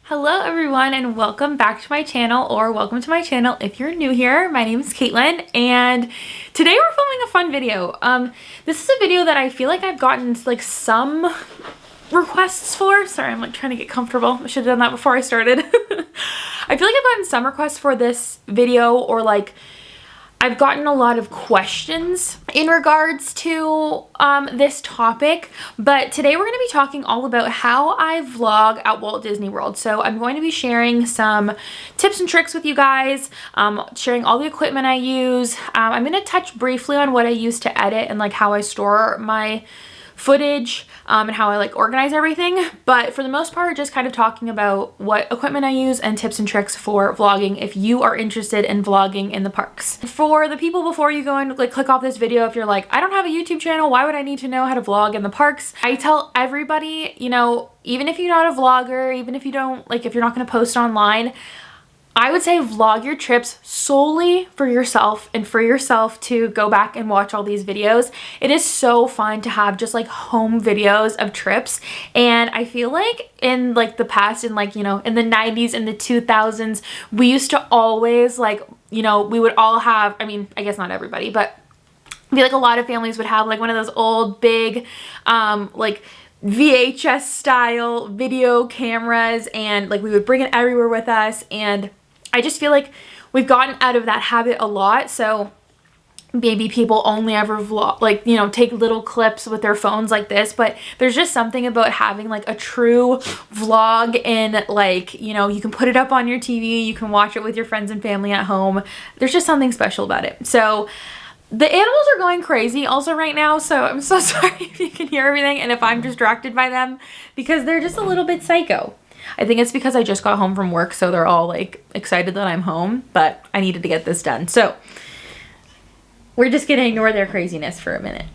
Hello everyone and welcome back to my channel, or welcome to my channel if you're new here. My name is Katelyn and today we're filming a fun video. This is a video that I feel like I've gotten like some requests for. Sorry, I'm like trying to get comfortable. I should have done that before I started. I feel like I've gotten some requests for this video, or like I've gotten a lot of questions in regards to this topic, but today we're going to be talking all about how I vlog at Walt Disney World. So I'm going to be sharing some tips and tricks with you guys, sharing all the equipment I use. I'm going to touch briefly on what I use to edit and like how I store my footage and how I like organize everything, but for the most part just kind of talking about what equipment I use and tips and tricks for vlogging if you are interested in vlogging in the parks. For the people before you go and like click off this video, if you're like, I don't have a YouTube channel, why would I need to know how to vlog in the parks? I tell everybody, you know, even if you're not a vlogger, even if you don't like, if you're not going to post online, I would say vlog your trips solely for yourself and for yourself to go back and watch all these videos. It is so fun to have just like home videos of trips, and I feel like in like the past, in like, you know, in the 90s and the 2000s, we used to always like, you know, we would all have, I mean, I guess not everybody, but I feel like a lot of families would have like one of those old big like VHS style video cameras, and like we would bring it everywhere with us, and I just feel like we've gotten out of that habit a lot. So maybe people only ever vlog, like, you know, take little clips with their phones like this, but there's just something about having like a true vlog, and like, you know, you can put it up on your TV, you can watch it with your friends and family at home. There's just something special about it. So the animals are going crazy also right now, so I'm so sorry if you can hear everything and if I'm distracted by them, because they're just a little bit psycho. I think it's because I just got home from work, so they're all like excited that I'm home, but I needed to get this done. So we're just gonna ignore their craziness for a minute.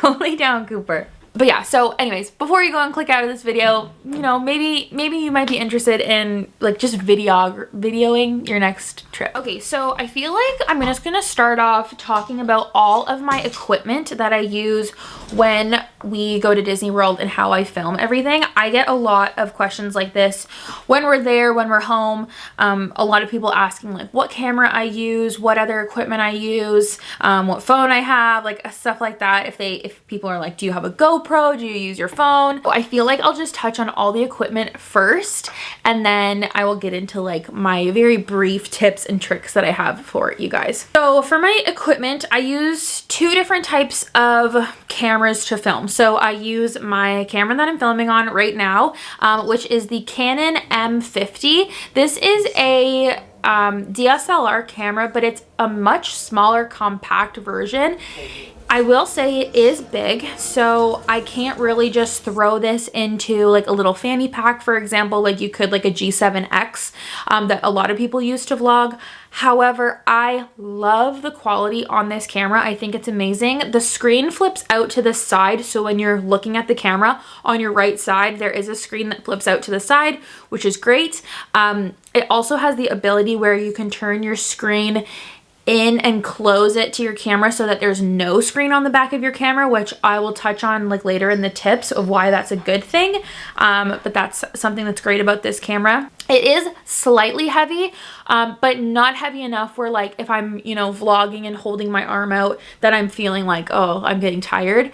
Go lay down, Cooper. But yeah, so anyways, before you go and click out of this video, you know, maybe you might be interested in like just videoing your next trip. Okay, so I feel like I'm just gonna start off talking about all of my equipment that I use when we go to Disney World and how I film everything. I get a lot of questions like this when we're there, when we're home. A lot of people asking like what camera I use, what other equipment I use, what phone I have, like stuff like that. If people are like, do you have a GoPro? Do you use your phone? I feel like I'll just touch on all the equipment first, and then I will get into like my very brief tips and tricks that I have for you guys. So for my equipment, I use two different types of cameras to film. So I use my camera that I'm filming on right now, which is the Canon M50. This is a DSLR camera, but it's a much smaller compact version. I will say it is big, so I can't really just throw this into like a little fanny pack, for example, like you could like a G7X that a lot of people use to vlog. However, I love the quality on this camera. I think it's amazing. The screen flips out to the side, so when you're looking at the camera on your right side, there is a screen that flips out to the side, which is great. It also has the ability where you can turn your screen in and close it to your camera so that there's no screen on the back of your camera, which I will touch on like later in the tips of why that's a good thing. But that's something that's great about this camera. It is slightly heavy, but not heavy enough where like if I'm, you know, vlogging and holding my arm out that I'm feeling like, oh, I'm getting tired.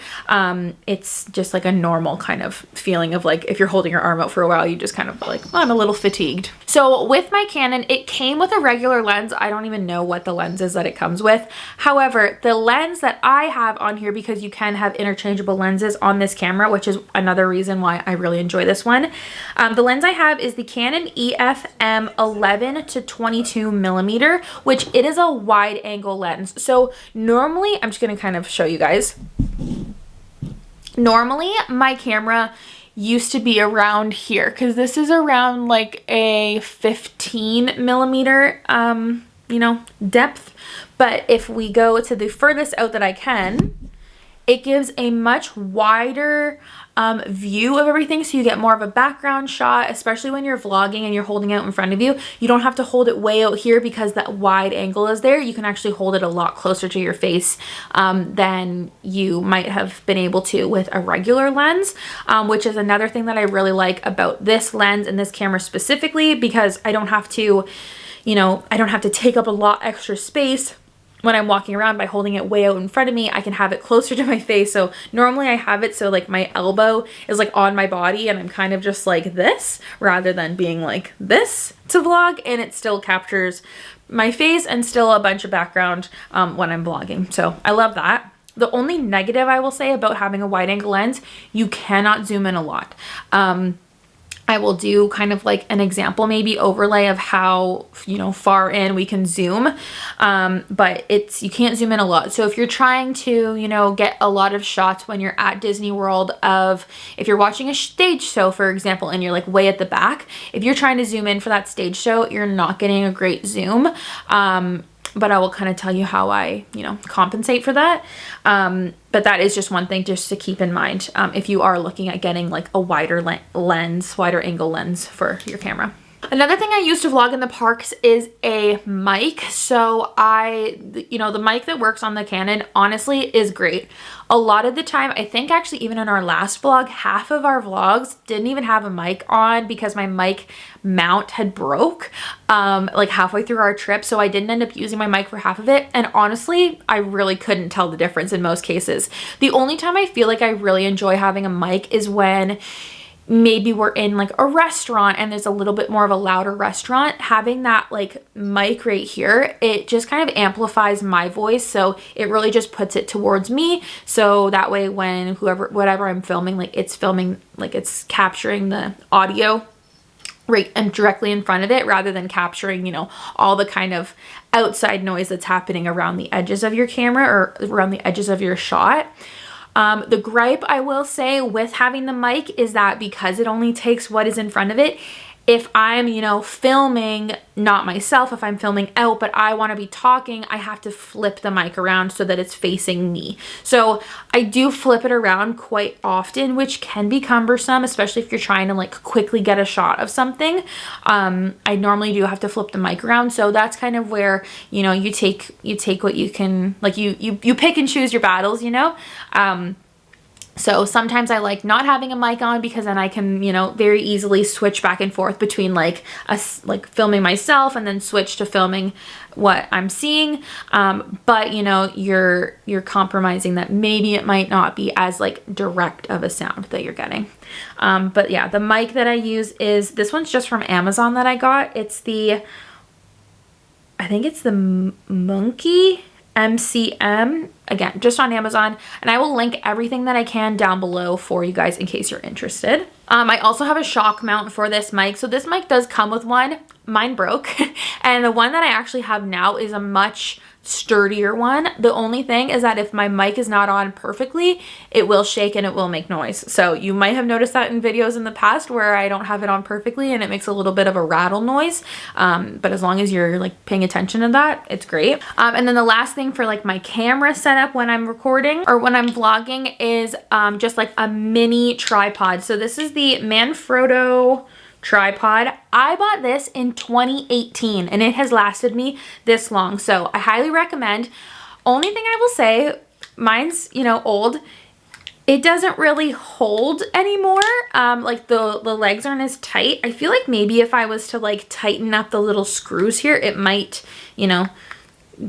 It's just like a normal kind of feeling of like if you're holding your arm out for a while, you just kind of like, oh, I'm a little fatigued. So with my Canon, it came with a regular lens. I don't even know what the lens is that it comes with. However, the lens that I have on here, because you can have interchangeable lenses on this camera, which is another reason why I really enjoy this one. The lens I have is the Canon EF-M 11 to 22 millimeter, which it is a wide angle lens. So normally, I'm just going to kind of show you guys. Normally, my camera used to be around here because this is around like a 15 millimeter, you know, depth. But if we go to the furthest out that I can, it gives a much wider view of everything, so you get more of a background shot, especially when you're vlogging and you're holding it out in front of you. You don't have to hold it way out here because that wide angle is there. You can actually hold it a lot closer to your face than you might have been able to with a regular lens, which is another thing that I really like about this lens and this camera specifically, because I don't have to, you know, I don't have to take up a lot extra space when I'm walking around by holding it way out in front of me. I can have it closer to my face. So normally I have it so like my elbow is like on my body and I'm kind of just like this rather than being like this to vlog, and it still captures my face and still a bunch of background when I'm vlogging. So I love that. The only negative I will say about having a wide angle lens, you cannot zoom in a lot. I will do kind of like an example maybe overlay of how, you know, far in we can zoom, but you can't zoom in a lot. So if you're trying to, you know, get a lot of shots when you're at Disney World of, if you're watching a stage show, for example, and you're like way at the back, if you're trying to zoom in for that stage show, you're not getting a great zoom. But I will kind of tell you how I, you know, compensate for that. But that is just one thing just to keep in mind if you are looking at getting like a wider wider angle lens for your camera. Another thing I use to vlog in the parks is a mic. So you know, the mic that works on the Canon honestly is great. A lot of the time, I think actually even in our last vlog, half of our vlogs didn't even have a mic on because my mic mount had broke like halfway through our trip. So I didn't end up using my mic for half of it. And honestly, I really couldn't tell the difference in most cases. The only time I feel like I really enjoy having a mic is when maybe we're in like a restaurant and there's a little bit more of a louder restaurant. Having that like mic right here, it just kind of amplifies my voice, so it really just puts it towards me, so that way when whatever I'm filming, like it's filming, like it's capturing the audio right and directly in front of it, rather than capturing, you know, all the kind of outside noise that's happening around the edges of your camera or around the edges of your shot. The gripe I will say with having the mic is that because it only takes what is in front of it, if I'm, you know, filming, not myself, if I'm filming out, but I want to be talking, I have to flip the mic around so that it's facing me. So I do flip it around quite often, which can be cumbersome, especially if you're trying to like quickly get a shot of something. I normally do have to flip the mic around. So that's kind of where, you know, you take what you can, like you pick and choose your battles, you know? So sometimes I like not having a mic on because then I can, you know, very easily switch back and forth between like filming myself and then switch to filming what I'm seeing. But you know, you're compromising that maybe it might not be as like direct of a sound that you're getting. But yeah, the mic that I use is, this one's just from Amazon that I got. It's I think it's the Monkey MCM, again, just on Amazon, and I will link everything that I can down below for you guys in case you're interested. I also have a shock mount for this mic. So this mic does come with one. Mine broke and the one that I actually have now is a much sturdier one. The only thing is that if my mic is not on perfectly, it will shake and it will make noise. So you might have noticed that in videos in the past where I don't have it on perfectly and it makes a little bit of a rattle noise. But as long as you're like paying attention to that, it's great. And then the last thing for like my camera setup when I'm recording or when I'm vlogging is just like a mini tripod. So this is the Manfrotto tripod. I bought this in 2018 and it has lasted me this long, so I highly recommend. Only thing I will say, mine's, you know, old. It doesn't really hold anymore. Like the legs aren't as tight. I feel like maybe if I was to like tighten up the little screws here, it might, you know,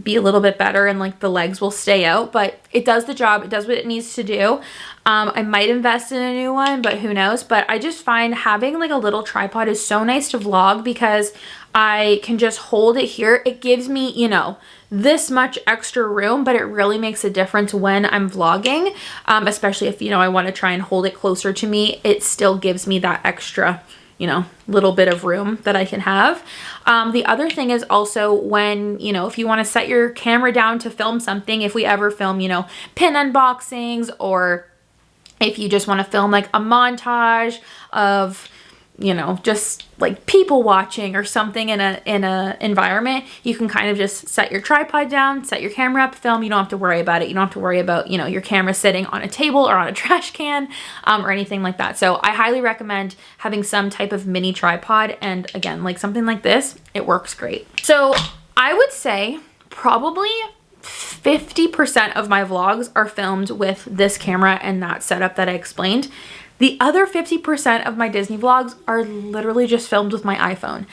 be a little bit better and like the legs will stay out, but it does the job. It does what it needs to do. I might invest in a new one, but who knows? But I just find having like a little tripod is so nice to vlog because I can just hold it here. It gives me, you know, this much extra room, but it really makes a difference when I'm vlogging, especially if, you know, I want to try and hold it closer to me. It still gives me that extra, you know, little bit of room that I can have. The other thing is also when, you know, if you want to set your camera down to film something, if we ever film, you know, pin unboxings, or if you just want to film like a montage of, you know, just like people watching or something in a environment, you can kind of just set your tripod down, set your camera up, film. You don't have to worry about it. You don't have to worry about, you know, your camera sitting on a table or on a trash can or anything like that. So I highly recommend having some type of mini tripod. And again, like something like this, it works great. So I would say probably 50% of my vlogs are filmed with this camera and that setup that I explained. The other 50% of my Disney vlogs are literally just filmed with my iPhone.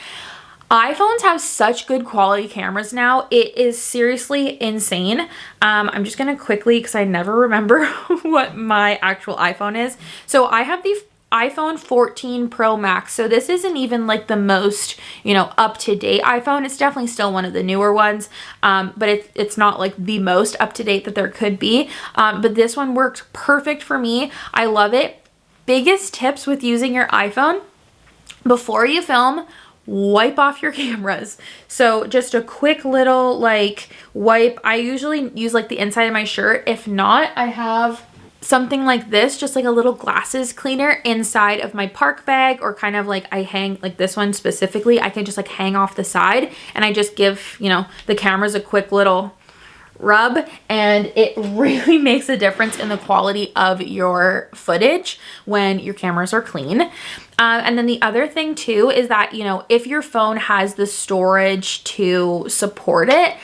iPhones have such good quality cameras now. It is seriously insane. I'm just gonna quickly, because I never remember what my actual iPhone is. So I have the iPhone 14 Pro Max. So this isn't even like the most, you know, up-to-date iPhone. It's definitely still one of the newer ones, but it's not like the most up-to-date that there could be. But this one works perfect for me. I love it. Biggest tips with using your iPhone: before you film, wipe off your cameras. So just a quick little like wipe. I usually use like the inside of my shirt. If not, I have something like this, just like a little glasses cleaner inside of my park bag, or kind of like I hang like this one specifically. I can just like hang off the side and I just give, you know, the cameras a quick little rub, and it really makes a difference in the quality of your footage when your cameras are clean. And then the other thing too is that, you know, if your phone has the storage to support it,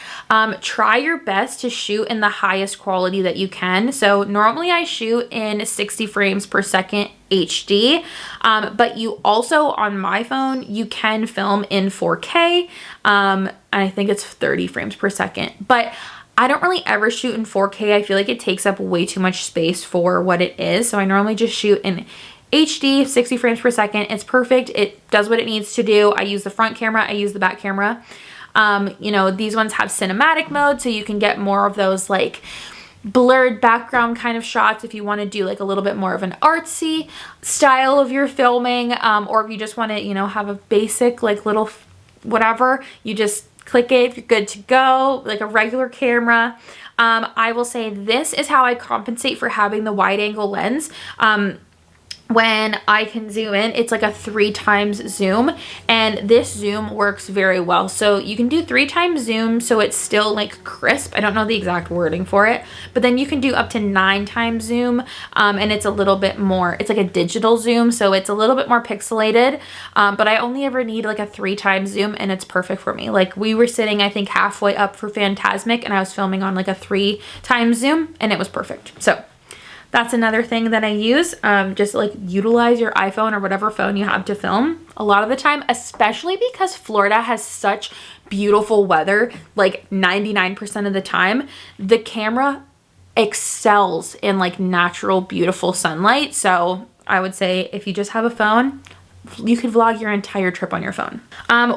try your best to shoot in the highest quality that you can. So normally I shoot in 60 frames per second HD, but you also, on my phone, you can film in 4K, and I think it's 30 frames per second. But I don't really ever shoot in 4K. I feel like it takes up way too much space for what it is. So I normally just shoot in HD, 60 frames per second. It's perfect. It does what it needs to do. I use the front camera. I use the back camera. You know, these ones have cinematic mode, so you can get more of those like blurred background kind of shots if you want to do like a little bit more of an artsy style of your filming, or if you just want to, you know, have a basic like little whatever, you just click it, you're good to go, like a regular camera. I will say this is how I compensate for having the wide angle lens. When I can zoom in, it's like a 3x zoom, and this zoom works very well. So you can do 3x zoom, so it's still like crisp. I don't know the exact wording for it, but then you can do up to 9x zoom, and it's a little bit more, it's like a digital zoom, so it's a little bit more pixelated, but I only ever need like a 3x zoom, and it's perfect for me. Like we were sitting, I think, halfway up for Fantasmic, and I was filming on like a 3x zoom, and it was perfect. So that's another thing that I use. Just like utilize your iPhone or whatever phone you have to film a lot of the time, especially because Florida has such beautiful weather. Like 99% of the time, the camera excels in like natural, beautiful sunlight. So I would say if you just have a phone, you could vlog your entire trip on your phone.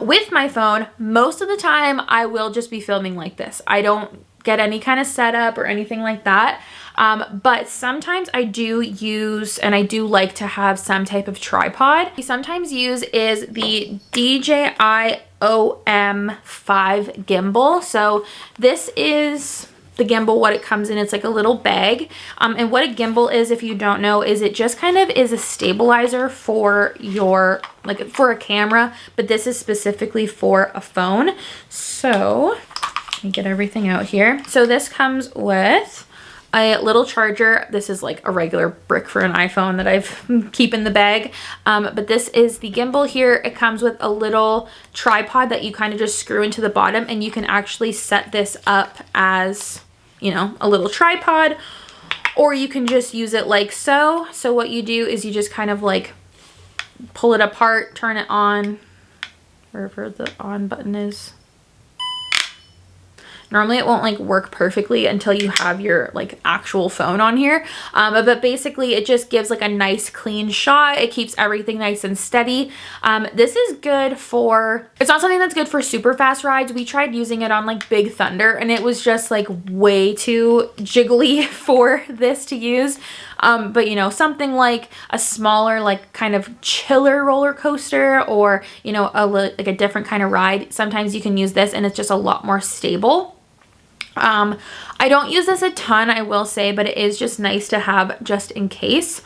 With my phone, most of the time I will just be filming like this. I don't get any kind of setup or anything like that. But sometimes I do use, and I do like to have some type of tripod. I sometimes use is the DJI OM 5 gimbal. So this is the gimbal, what it comes in. It's like a little bag. And what a gimbal is, if you don't know, is it just kind of is a stabilizer for your, like for a camera, but this is specifically for a phone. So let me get everything out here. So this comes with a little charger. This is like a regular brick for an iPhone that I've keep in the bag. But this is the gimbal here. It comes with a little tripod that you kind of just screw into the bottom, and you can actually set this up as, you know, a little tripod, or you can just use it like so. So what you do is you just kind of like pull it apart, turn it on, wherever the on button is. Normally it won't like work perfectly until you have your like actual phone on here. But basically it just gives like a nice clean shot. It keeps everything nice and steady. This is good for, it's not something that's good for super fast rides. We tried using it on like Big Thunder and it was just like way too jiggly for this to use. But you know, something like a smaller, like kind of chiller roller coaster, or you know, like a different kind of ride, sometimes you can use this and it's just a lot more stable. I don't use this a ton, I will say, but it is just nice to have just in case.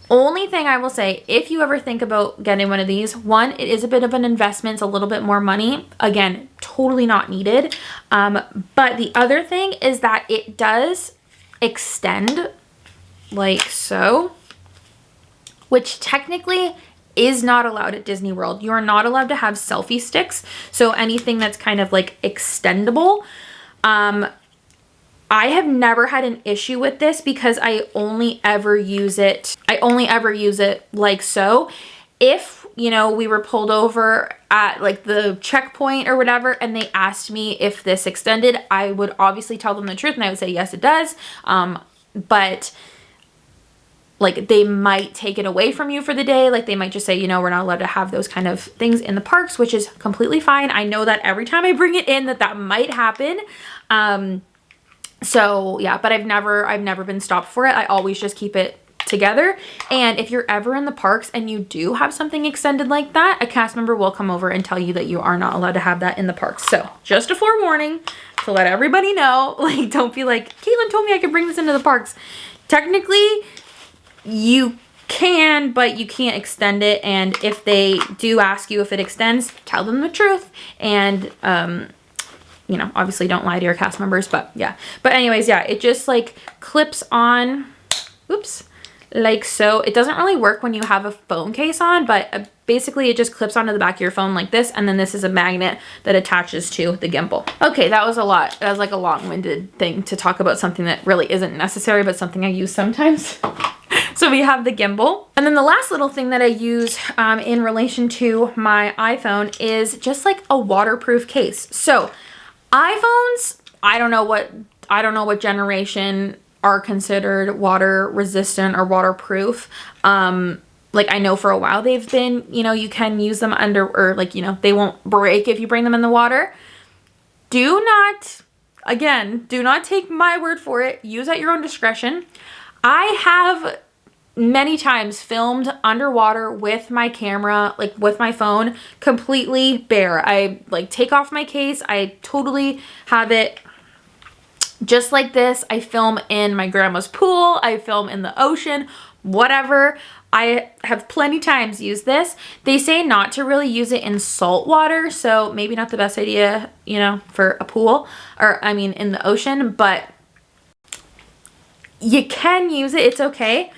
Only thing I will say, if you ever think about getting one of these, one, it is a bit of an investment, it's a little bit more money. Again, totally not needed. But the other thing is that it does extend like so, which technically is not allowed at Disney World. You are not allowed to have selfie sticks. So anything that's kind of like extendable. I have never had an issue with this because I only ever use it like so. If, you know, we were pulled over at like the checkpoint or whatever and they asked me if this extended, I would obviously tell them the truth and I would say, yes, it does. But like they might take it away from you for the day. Like they might just say, you know, we're not allowed to have those kind of things in the parks, which is completely fine. I know that every time I bring it in that might happen. So yeah, but I've never been stopped for it. I always just keep it together. And if you're ever in the parks and you do have something extended like that, a cast member will come over and tell you that you are not allowed to have that in the parks. So just a forewarning to let everybody know, like, don't be like, Katelyn told me I could bring this into the parks. Technically you can, but you can't extend it. And if they do ask you if it extends, tell them the truth. And, you know, obviously don't lie to your cast members, but yeah. But anyways, yeah, it just like clips on, oops, like so. It doesn't really work when you have a phone case on, but basically it just clips onto the back of your phone like this. And then this is a magnet that attaches to the gimbal. Okay, that was a lot. That was like a long-winded thing to talk about something that really isn't necessary, but something I use sometimes. So we have the gimbal. And then the last little thing that I use in relation to my iPhone is just like a waterproof case. So iPhones, I don't know what generation are considered water resistant or waterproof. Like I know for a while they've been, you know, you can use them under, or like, you know, they won't break if you bring them in the water. Do not take my word for it. Use at your own discretion. I have many times filmed underwater with my camera, like with my phone, completely bare. I like take off my case. I totally have it just like this. I film in my grandma's pool. I film in the ocean, whatever. I have plenty times used this. They say not to really use it in salt water, so maybe not the best idea, you know, for a pool, or I mean in the ocean, but you can use it. It's okay.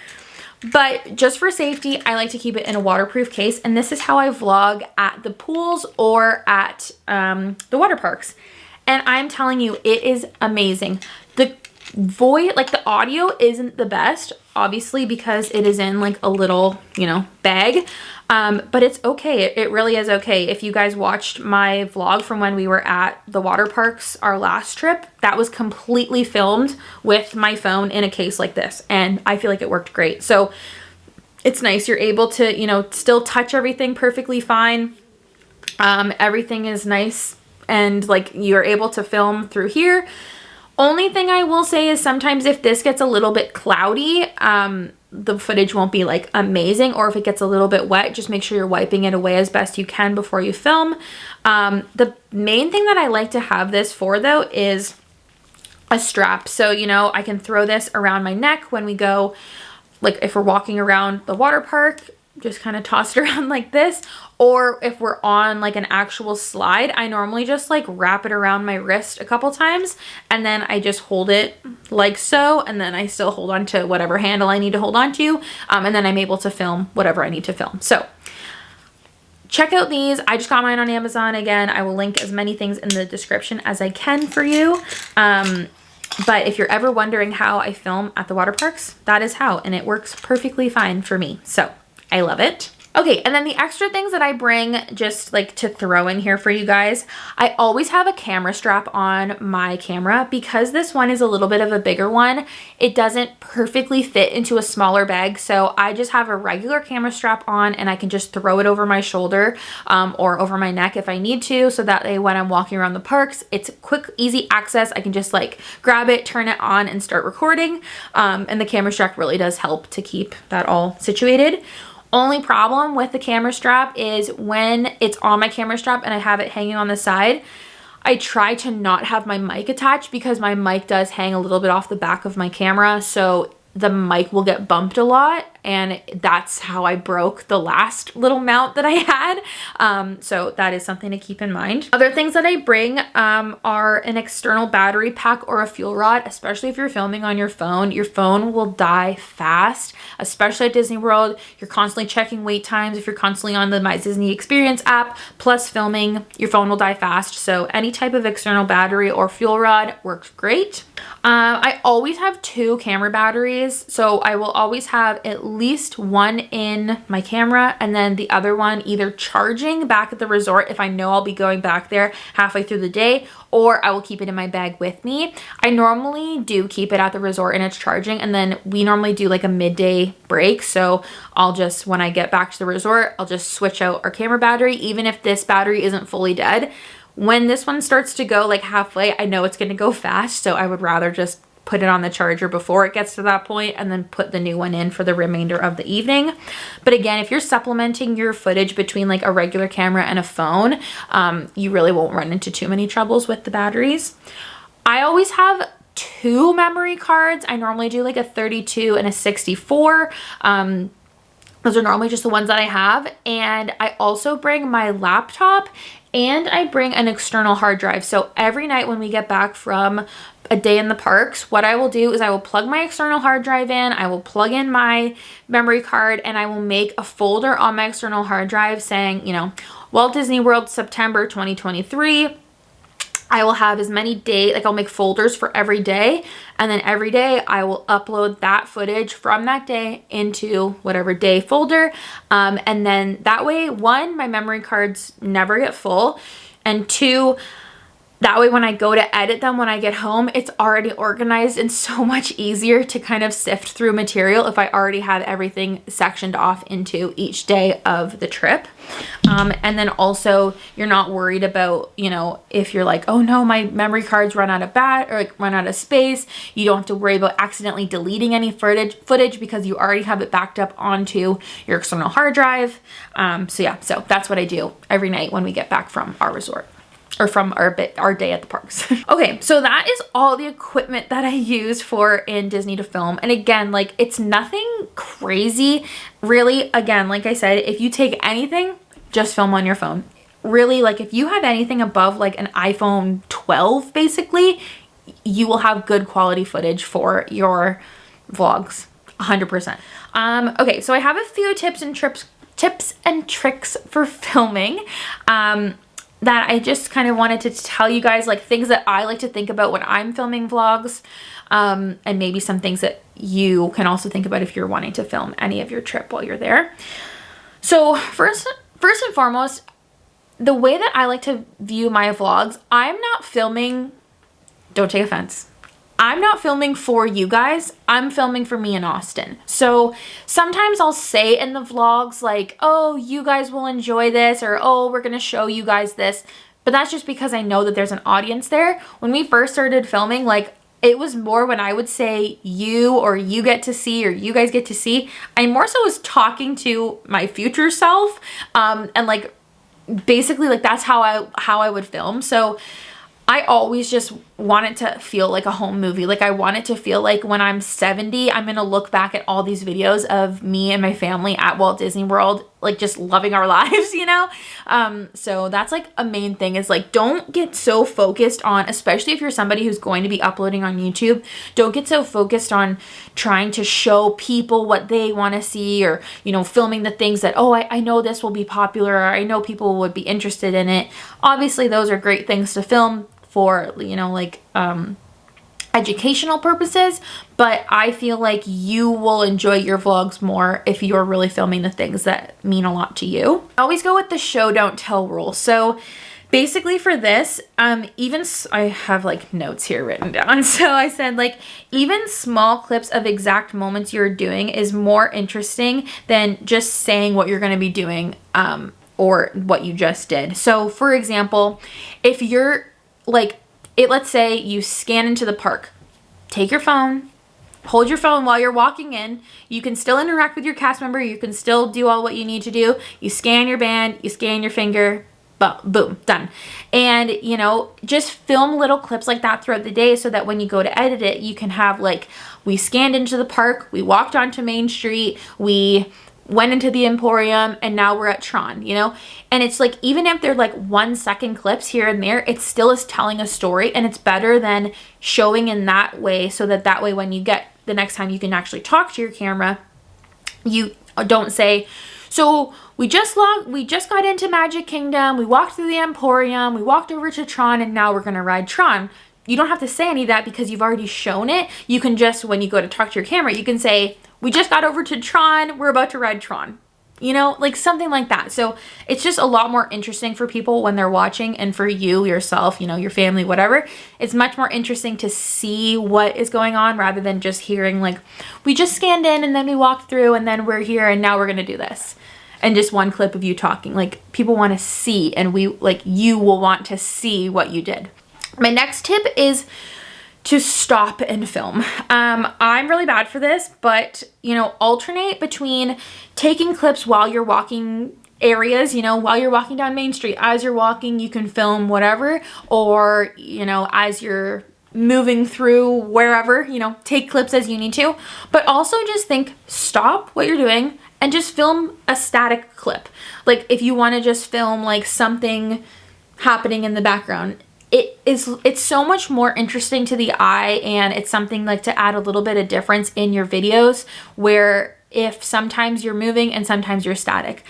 But just for safety, I like to keep it in a waterproof case. And this is how I vlog at the pools or at the water parks. And I'm telling you, it is amazing. The voice, like the audio isn't the best, obviously, because it is in like a little, you know, bag. But it's okay. It really is okay. If you guys watched my vlog from when we were at the water parks, our last trip, that was completely filmed with my phone in a case like this. And I feel like it worked great. So it's nice. You're able to, you know, still touch everything perfectly fine. Everything is nice. And like you're able to film through here. Only thing I will say is sometimes if this gets a little bit cloudy, the footage won't be like amazing, or if it gets a little bit wet, just make sure you're wiping it away as best you can before you film. The main thing that I like to have this for though is a strap. So, you know, I can throw this around my neck when we go, like if we're walking around the water park, just kind of toss it around like this. Or if we're on like an actual slide, I normally just like wrap it around my wrist a couple times and then I just hold it like so, and then I still hold on to whatever handle I need to hold on to, and then I'm able to film whatever I need to film. So check out these. I just got mine on Amazon. Again, I will link as many things in the description as I can for you. But if you're ever wondering how I film at the water parks, that is how, and it works perfectly fine for me. So I love it. Okay, and then the extra things that I bring just like to throw in here for you guys, I always have a camera strap on my camera because this one is a little bit of a bigger one. It doesn't perfectly fit into a smaller bag, so I just have a regular camera strap on and I can just throw it over my shoulder or over my neck if I need to, so that way when I'm walking around the parks, it's quick, easy access. I can just like grab it, turn it on, and start recording. And the camera strap really does help to keep that all situated. Only problem with the camera strap is when it's on my camera strap and I have it hanging on the side, I try to not have my mic attached because my mic does hang a little bit off the back of my camera, so the mic will get bumped a lot and that's how I broke the last little mount that I had. So that is something to keep in mind. Other things that I bring are an external battery pack or a fuel rod, especially if you're filming on your phone. Your phone will die fast, especially at Disney World. You're constantly checking wait times. If you're constantly on the My Disney Experience app plus filming, your phone will die fast. So any type of external battery or fuel rod works great. I always have 2 camera batteries, so I will always have at least one in my camera and then the other one either charging back at the resort if I know I'll be going back there halfway through the day, or I will keep it in my bag with me. I normally do keep it at the resort and it's charging, and then we normally do like a midday break, so I'll just, when I get back to the resort, I'll just switch out our camera battery even if this battery isn't fully dead. When this one starts to go like halfway, I know it's going to go fast, so I would rather just put it on the charger before it gets to that point and then put the new one in for the remainder of the evening. But again, if you're supplementing your footage between like a regular camera and a phone, you really won't run into too many troubles with the batteries. I always have 2 memory cards. I normally do like a 32 and a 64. Those are normally just the ones that I have. And I also bring my laptop and I bring an external hard drive. So every night when we get back from a day in the parks, what I will do is I will plug my external hard drive in, I will plug in my memory card, and I will make a folder on my external hard drive saying, you know, Walt Disney World, September 2023. I will have as many days, like I'll make folders for every day, and then every day I will upload that footage from that day into whatever day folder. And then that way, 1, my memory cards never get full, and 2, that way when I go to edit them when I get home, it's already organized and so much easier to kind of sift through material if I already have everything sectioned off into each day of the trip. And then also you're not worried about, you know, if you're like, oh no, my memory cards run out of or like run out of space, you don't have to worry about accidentally deleting any footage because you already have it backed up onto your external hard drive. So yeah, so that's what I do every night when we get back from our resort. Or from our day at the parks. Okay, so that is all the equipment that I use for in Disney to film. And again, like it's nothing crazy. Really, again, like I said, if you take anything, just film on your phone. Really, like if you have anything above like an iPhone 12, basically, you will have good quality footage for your vlogs, 100%. Okay, so I have a few tips and tricks for filming. That I just kind of wanted to tell you guys, like things that I like to think about when I'm filming vlogs, and maybe some things that you can also think about if you're wanting to film any of your trip while you're there. So first and foremost, the way that I like to view my vlogs, I'm not filming, don't take offense, I'm not filming for you guys, I'm filming for me and Austin. So sometimes I'll say in the vlogs like, oh, you guys will enjoy this, or oh, we're gonna show you guys this. But that's just because I know that there's an audience there. When we first started filming, like it was more when I would say you, or you get to see, or you guys get to see, I more so was talking to my future self. And like basically like that's how I would film. So I always just want it to feel like a home movie. Like I want it to feel like when I'm 70, I'm gonna look back at all these videos of me and my family at Walt Disney World, like just loving our lives, you know? So that's like a main thing is like, don't get so focused on, especially if you're somebody who's going to be uploading on YouTube, don't get so focused on trying to show people what they wanna see, or, you know, filming the things that, oh, I know this will be popular, or I know people would be interested in it. Obviously those are great things to film for, you know, like educational purposes, but I feel like you will enjoy your vlogs more if you're really filming the things that mean a lot to you. I always go with the show don't tell rule. So basically for this, I have like notes here written down. So I said like even small clips of exact moments you're doing is more interesting than just saying what you're going to be doing or what you just did. So for example, if you're like, let's say you scan into the park, take your phone, hold your phone while you're walking in. You can still interact with your cast member. You can still do all what you need to do. You scan your band, you scan your finger, boom, done. And, you know, just film little clips like that throughout the day so that when you go to edit it, you can have like, we scanned into the park, we walked onto Main Street, we went into the Emporium, and now we're at Tron, you know? And it's like, even if they're like 1 second clips here and there, it still is telling a story, and it's better than showing in that way, so that that way when you get the next time you can actually talk to your camera, you don't say, so we just got into Magic Kingdom, we walked through the Emporium, we walked over to Tron, and now we're gonna ride Tron. You don't have to say any of that because you've already shown it. You can just, when you go to talk to your camera, you can say, we just got over to Tron, we're about to ride Tron. You know, like something like that. So it's just a lot more interesting for people when they're watching, and for you yourself, you know, your family, whatever. It's much more interesting to see what is going on rather than just hearing like, we just scanned in and then we walked through and then we're here and now we're gonna do this. And just one clip of you talking. Like, people want to see, and you will want to see what you did. My next tip is to stop and film. I'm really bad for this, but, you know, alternate between taking clips while you're walking areas, you know, while you're walking down Main Street. As you're walking, you can film whatever, or, you know, as you're moving through wherever, you know, take clips as you need to. But also just think, stop what you're doing and just film a static clip. Like, if you want to just film like something happening in the background, it's so much more interesting to the eye, and it's something like to add a little bit of difference in your videos, where if sometimes you're moving and sometimes you're static.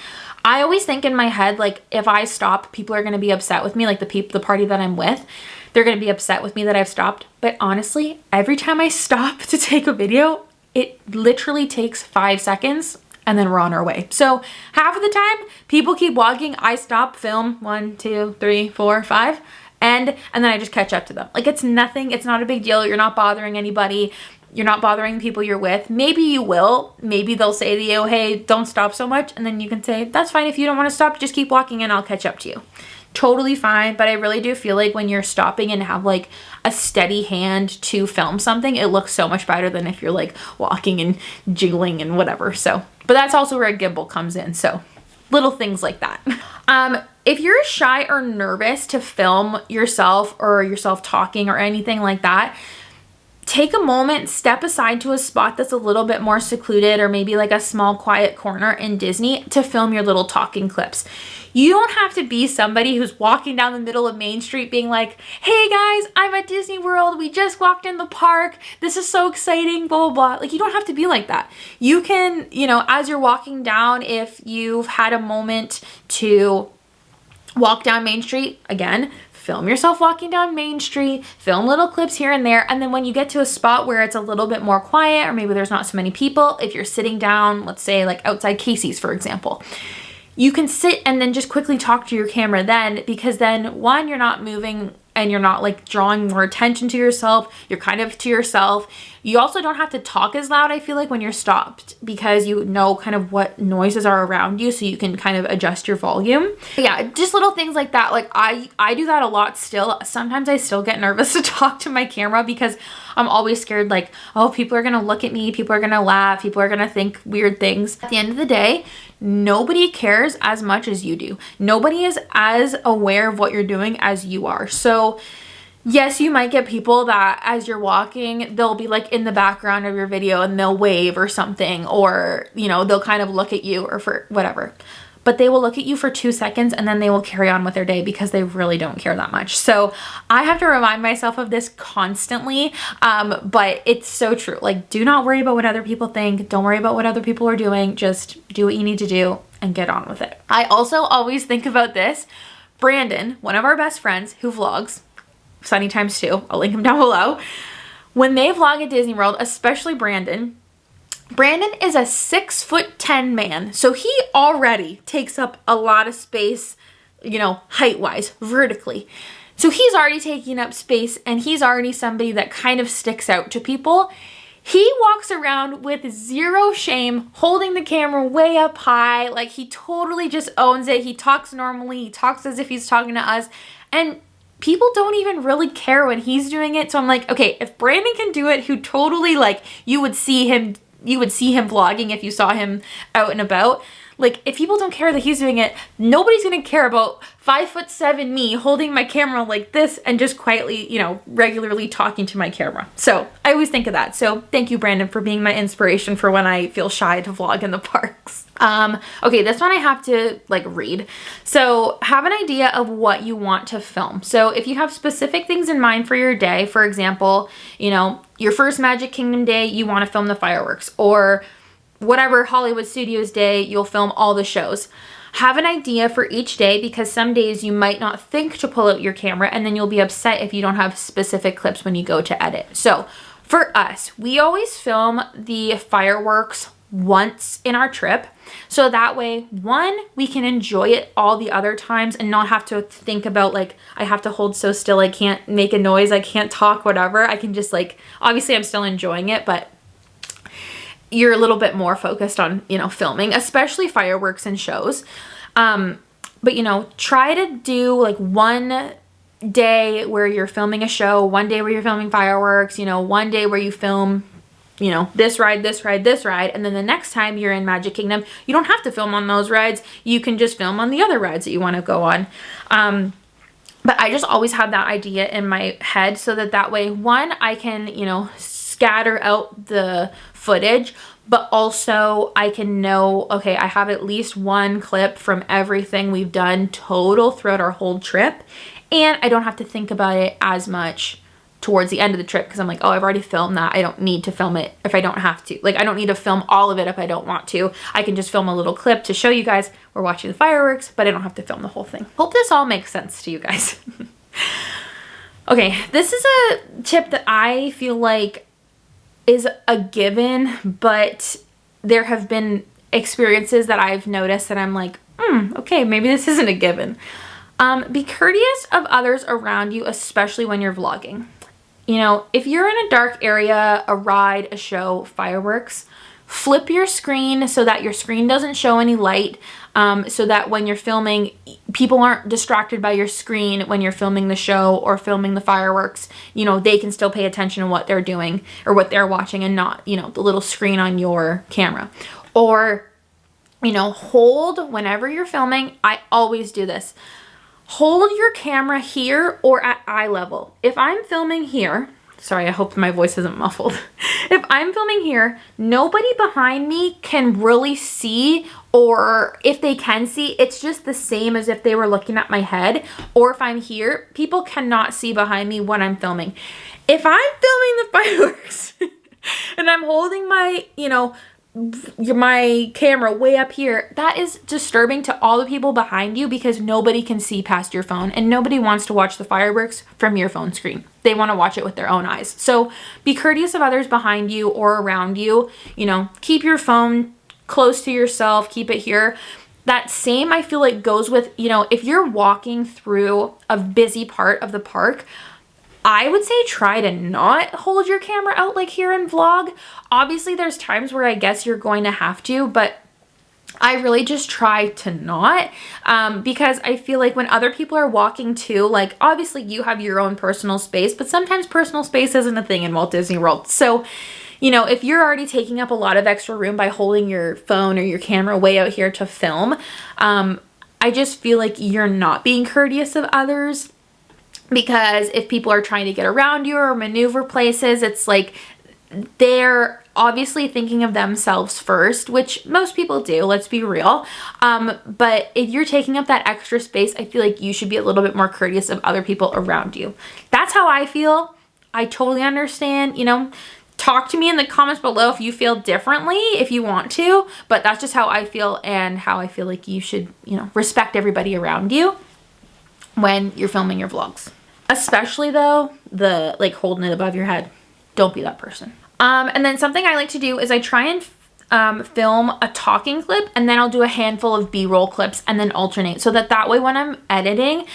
I always think in my head, like, if I stop, people are going to be upset with me, like the party that I'm with, they're going to be upset with me that I've stopped. But honestly, every time I stop to take a video, it literally takes 5 seconds, and then we're on our way. So half of the time, people keep walking, I stop, film 1, 2, 3, 4, 5, and then I just catch up to them. Like, it's nothing, it's not a big deal. You're not bothering anybody. You're not bothering the people you're with. Maybe you will. Maybe they'll say to you, hey, don't stop so much. And then you can say, that's fine. If you don't want to stop, just keep walking and I'll catch up to you. Totally fine. But I really do feel like when you're stopping and have like a steady hand to film something, it looks so much better than if you're like walking and jiggling and whatever. So, but that's also where a gimbal comes in. So little things like that. If you're shy or nervous to film yourself or yourself talking or anything like that, take a moment, step aside to a spot that's a little bit more secluded, or maybe like a small quiet corner in Disney to film your little talking clips. You don't have to be somebody who's walking down the middle of Main Street being like, hey guys, I'm at Disney World. We just walked in the park. This is so exciting, blah, blah, blah. Like, you don't have to be like that. You can, you know, as you're walking down, if you've had a moment to walk down Main Street, again, film yourself walking down Main Street, film little clips here and there, and then when you get to a spot where it's a little bit more quiet, or maybe there's not so many people, if you're sitting down, let's say like outside Casey's, for example, you can sit and then just quickly talk to your camera then, because then, one, you're not moving and you're not like drawing more attention to yourself. You're kind of to yourself. You also don't have to talk as loud, I feel like, when you're stopped, because you know kind of what noises are around you, so you can kind of adjust your volume. But yeah, just little things like that. Like, I do that a lot still. Sometimes I still get nervous to talk to my camera because I'm always scared, like, oh, people are gonna look at me, people are gonna laugh, people are gonna think weird things. At the end of the day, nobody cares as much as you do. Nobody is as aware of what you're doing as you are. So yes, you might get people that as you're walking, they'll be like in the background of your video and they'll wave or something, or, you know, they'll kind of look at you or for whatever. But they will look at you for 2 seconds and then they will carry on with their day because they really don't care that much. So I have to remind myself of this constantly, but it's so true. Like, do not worry about what other people think. Don't worry about what other people are doing. Just do what you need to do and get on with it. I also always think about this. Brandon, one of our best friends who vlogs, Sunny Times 2, I'll link him down below. When they vlog at Disney World, especially Brandon is a 6'10" man. So he already takes up a lot of space, you know, height-wise, vertically. So he's already taking up space, and he's already somebody that kind of sticks out to people. He walks around with zero shame, holding the camera way up high. Like, he totally just owns it. He talks normally. He talks as if he's talking to us. And people don't even really care when he's doing it. So I'm like, okay, if Brandon can do it, who totally, like, you would see him vlogging if you saw him out and about. Like, if people don't care that he's doing it, nobody's gonna care about 5'7" me holding my camera like this and just quietly, you know, regularly talking to my camera. So I always think of that. So thank you, Brandon, for being my inspiration for when I feel shy to vlog in the parks. Okay, this one I have to like read. So have an idea of what you want to film. So if you have specific things in mind for your day, for example, you know, your first Magic Kingdom day, you want to film the fireworks, or whatever Hollywood Studios day, you'll film all the shows. Have an idea for each day, because some days you might not think to pull out your camera, and then you'll be upset if you don't have specific clips when you go to edit. So for us, we always film the fireworks once in our trip, so that way, one, we can enjoy it all the other times and not have to think about like, I have to hold so still, I can't make a noise, I can't talk, whatever. I can just like, obviously I'm still enjoying it, but you're a little bit more focused on, you know, filming, especially fireworks and shows. But you know, try to do like one day where you're filming a show, one day where you're filming fireworks, you know, one day where you film, you know, this ride, this ride, this ride, and then the next time you're in Magic Kingdom, you don't have to film on those rides. You can just film on the other rides that you want to go on. But I just always have that idea in my head, so that way, one, I can, you know, scatter out the footage, but also I can know, okay, I have at least one clip from everything we've done total throughout our whole trip, and I don't have to think about it as much towards the end of the trip, because I'm like, oh, I've already filmed that. I don't need to film it if I don't have to. Like, I don't need to film all of it if I don't want to. I can just film a little clip to show you guys we're watching the fireworks, but I don't have to film the whole thing. Hope this all makes sense to you guys. Okay, this is a tip that I feel like is a given, but there have been experiences that I've noticed that I'm like, okay, maybe this isn't a given. Be courteous of others around you, especially when you're vlogging. You know, if you're in a dark area, a ride, a show, fireworks, flip your screen so that your screen doesn't show any light, so that when you're filming, people aren't distracted by your screen when you're filming the show or filming the fireworks. You know, they can still pay attention to what they're doing or what they're watching, and not, you know, the little screen on your camera. Or, you know, hold, whenever you're filming, I always do this. Hold your camera here or at eye level. If I'm filming here, sorry, I hope my voice isn't muffled. If I'm filming here, nobody behind me can really see, or if they can see, it's just the same as if they were looking at my head. Or if I'm here, people cannot see behind me when I'm filming. If I'm filming the fireworks and I'm holding my, you know, my camera way up here, that is disturbing to all the people behind you, because nobody can see past your phone, and nobody wants to watch the fireworks from your phone screen. They want to watch it with their own eyes. So be courteous of others behind you or around you. You know, keep your phone close to yourself, keep it here. That same, I feel like, goes with, you know, if you're walking through a busy part of the park, I would say try to not hold your camera out like here in vlog. Obviously, there's times where I guess you're going to have to, but I really just try to not, because I feel like when other people are walking too, like obviously you have your own personal space, but sometimes personal space isn't a thing in Walt Disney World. So, you know, if you're already taking up a lot of extra room by holding your phone or your camera way out here to film, I just feel like you're not being courteous of others. Because if people are trying to get around you or maneuver places, it's like they're obviously thinking of themselves first, which most people do, let's be real. But if you're taking up that extra space, I feel like you should be a little bit more courteous of other people around you. That's how I feel. I totally understand, you know. Talk to me in the comments below if you feel differently, if you want to, but that's just how I feel, and how I feel like you should, you know, respect everybody around you when you're filming your vlogs. Especially though, the like holding it above your head. Don't be that person. And then something I like to do is I try and film a talking clip, and then I'll do a handful of B-roll clips and then alternate, so that way when I'm editing,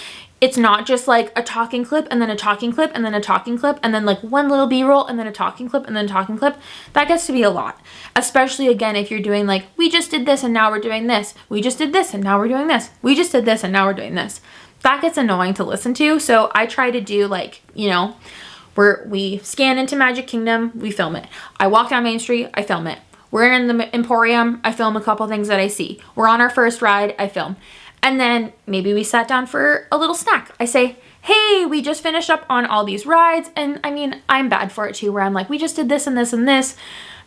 it's not just like a talking clip and then a talking clip and then a talking clip and then like one little B-roll and then a talking clip and then a talking clip. That gets to be a lot. Especially again, if you're doing like, we just did this and now we're doing this. We just did this and now we're doing this. We just did this and now we're doing this. That gets annoying to listen to. So I try to do like, you know, where we scan into Magic Kingdom, we film it. I walk down Main Street, I film it. We're in the Emporium, I film a couple things that I see. We're on our first ride, I film. And then maybe we sat down for a little snack. I say, hey, we just finished up on all these rides. And I mean, I'm bad for it too, where I'm like, we just did this and this and this,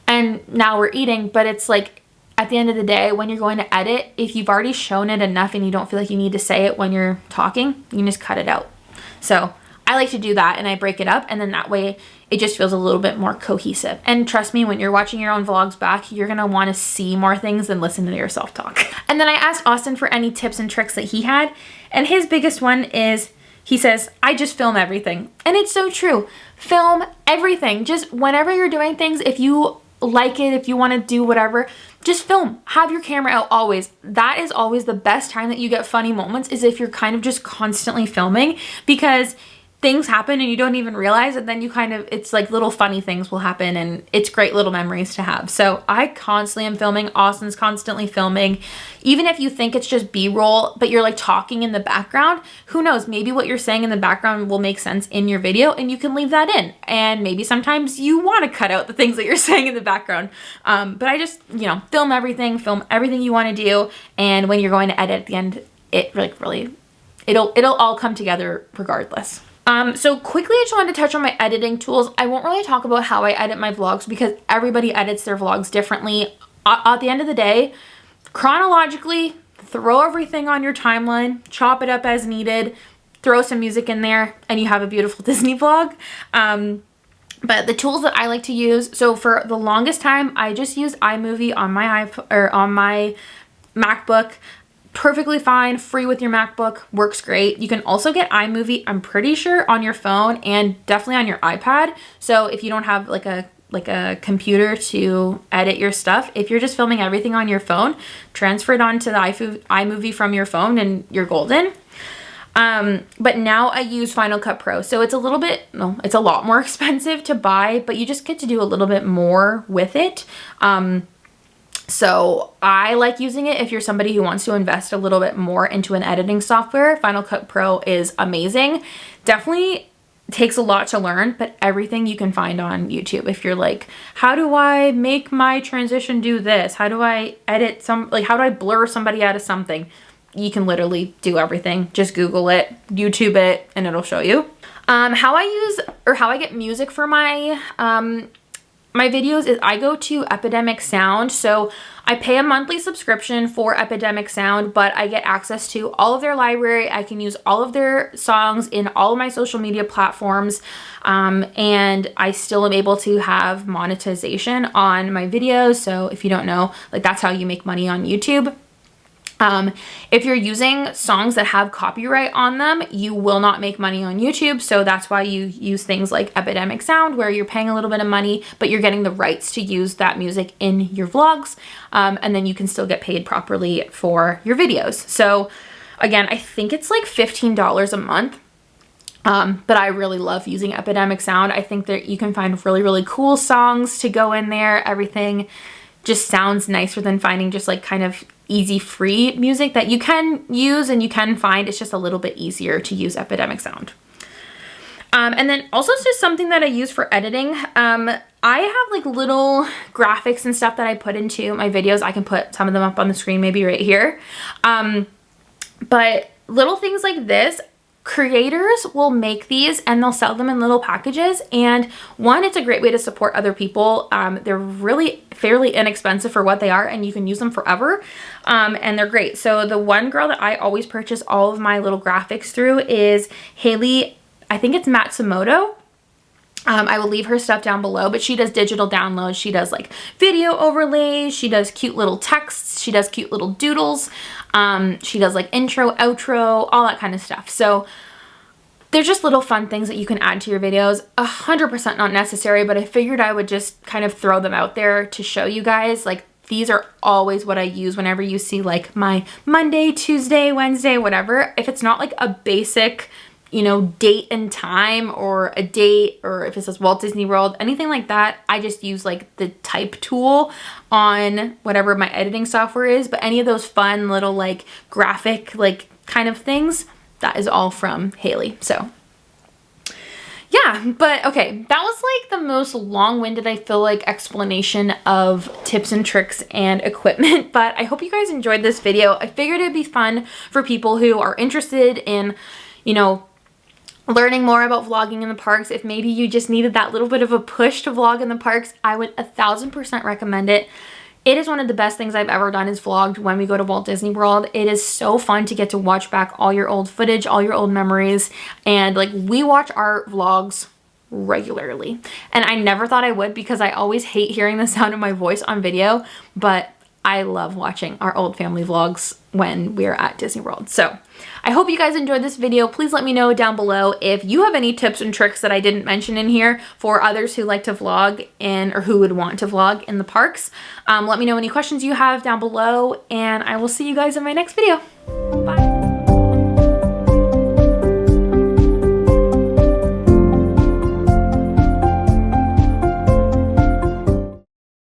and now we're eating. But it's like, at the end of the day, when you're going to edit, if you've already shown it enough and you don't feel like you need to say it when you're talking, you can just cut it out. So I like to do that, and I break it up, and then that way it just feels a little bit more cohesive. And trust me, when you're watching your own vlogs back, you're gonna wanna see more things than listen to yourself talk. And then I asked Austin for any tips and tricks that he had, and his biggest one is, he says, I just film everything. And it's so true. Film everything. Just whenever you're doing things, if you like it, if you wanna do whatever, just film. Have your camera out always. That is always the best time that you get funny moments, is if you're kind of just constantly filming, because things happen and you don't even realize, and then you kind of, it's like little funny things will happen, and it's great little memories to have. So I constantly am filming. Austin's constantly filming. Even if you think it's just B-roll, but you're like talking in the background, who knows, maybe what you're saying in the background will make sense in your video, and you can leave that in. And maybe sometimes you want to cut out the things that you're saying in the background. But I just, you know, film everything you want to do. And when you're going to edit at the end, it really, it'll all come together regardless. So quickly, I just wanted to touch on my editing tools. I won't really talk about how I edit my vlogs, because everybody edits their vlogs differently. At the end of the day, chronologically, throw everything on your timeline, chop it up as needed, throw some music in there, and you have a beautiful Disney vlog. But the tools that I like to use, so for the longest time, I just used iMovie on my iPhone or on my MacBook. Perfectly fine, free with your MacBook, works great. You can also get iMovie, I'm pretty sure, on your phone and definitely on your iPad. So if you don't have like a computer to edit your stuff, if you're just filming everything on your phone, transfer it onto the iMovie from your phone and you're golden. But now I use Final Cut Pro. So it's a lot more expensive to buy, but you just get to do a little bit more with it. So I like using it if you're somebody who wants to invest a little bit more into an editing software. Final Cut Pro is amazing. Definitely takes a lot to learn, but everything you can find on YouTube. If you're like, how do I make my transition do this? How do I edit how do I blur somebody out of something? You can literally do everything. Just Google it, YouTube it, and it'll show you. How I get music for my my videos is I go to Epidemic Sound. So I pay a monthly subscription for Epidemic Sound, but I get access to all of their library. I can use all of their songs in all of my social media platforms. And I still am able to have monetization on my videos. So if you don't know, like, that's how you make money on YouTube. If you're using songs that have copyright on them, you will not make money on YouTube. So that's why you use things like Epidemic Sound, where you're paying a little bit of money, but you're getting the rights to use that music in your vlogs. And then you can still get paid properly for your videos. So again, I think it's like $15 a month. But I really love using Epidemic Sound. I think that you can find really, really cool songs to go in there. Everything just sounds nicer than finding just like kind of easy free music that you can use and you can find. It's just a little bit easier to use Epidemic Sound. And then also it's just something that I use for editing. I have like little graphics and stuff that I put into my videos. I can put some of them up on the screen, maybe right here. But little things like this, creators will make these and they'll sell them in little packages. And one, it's a great way to support other people. They're really fairly inexpensive for what they are, and you can use them forever. And they're great. So the one girl that I always purchase all of my little graphics through is Haley, I think it's Matsumoto. I will leave her stuff down below, but she does digital downloads. She does like video overlays. She does cute little texts. She does cute little doodles. She does like intro, outro, all that kind of stuff. So there's just little fun things that you can add to your videos. 100% not necessary, but I figured I would just kind of throw them out there to show you guys. Like, these are always what I use whenever you see like my Monday, Tuesday, Wednesday, whatever. If it's not like a basic, you know, date and time or a date, or if it says Walt Disney World, anything like that, I just use like the type tool on whatever my editing software is. But any of those fun little like graphic like kind of things, that is all from Haley. So yeah, yeah, but okay, that was like the most long-winded, I feel like, explanation of tips and tricks and equipment, but I hope you guys enjoyed this video. I figured it'd be fun for people who are interested in, you know, learning more about vlogging in the parks. If maybe you just needed that little bit of a push to vlog in the parks, I would 1000% recommend it. It is one of the best things I've ever done is vlogged when we go to Walt Disney World. It is so fun to get to watch back all your old footage, all your old memories, and like we watch our vlogs regularly. And I never thought I would because I always hate hearing the sound of my voice on video, but I love watching our old family vlogs when we're at Disney World. So I hope you guys enjoyed this video. Please let me know down below if you have any tips and tricks that I didn't mention in here for others who like to vlog in or who would want to vlog in the parks. Let me know any questions you have down below, and I will see you guys in my next video. Bye.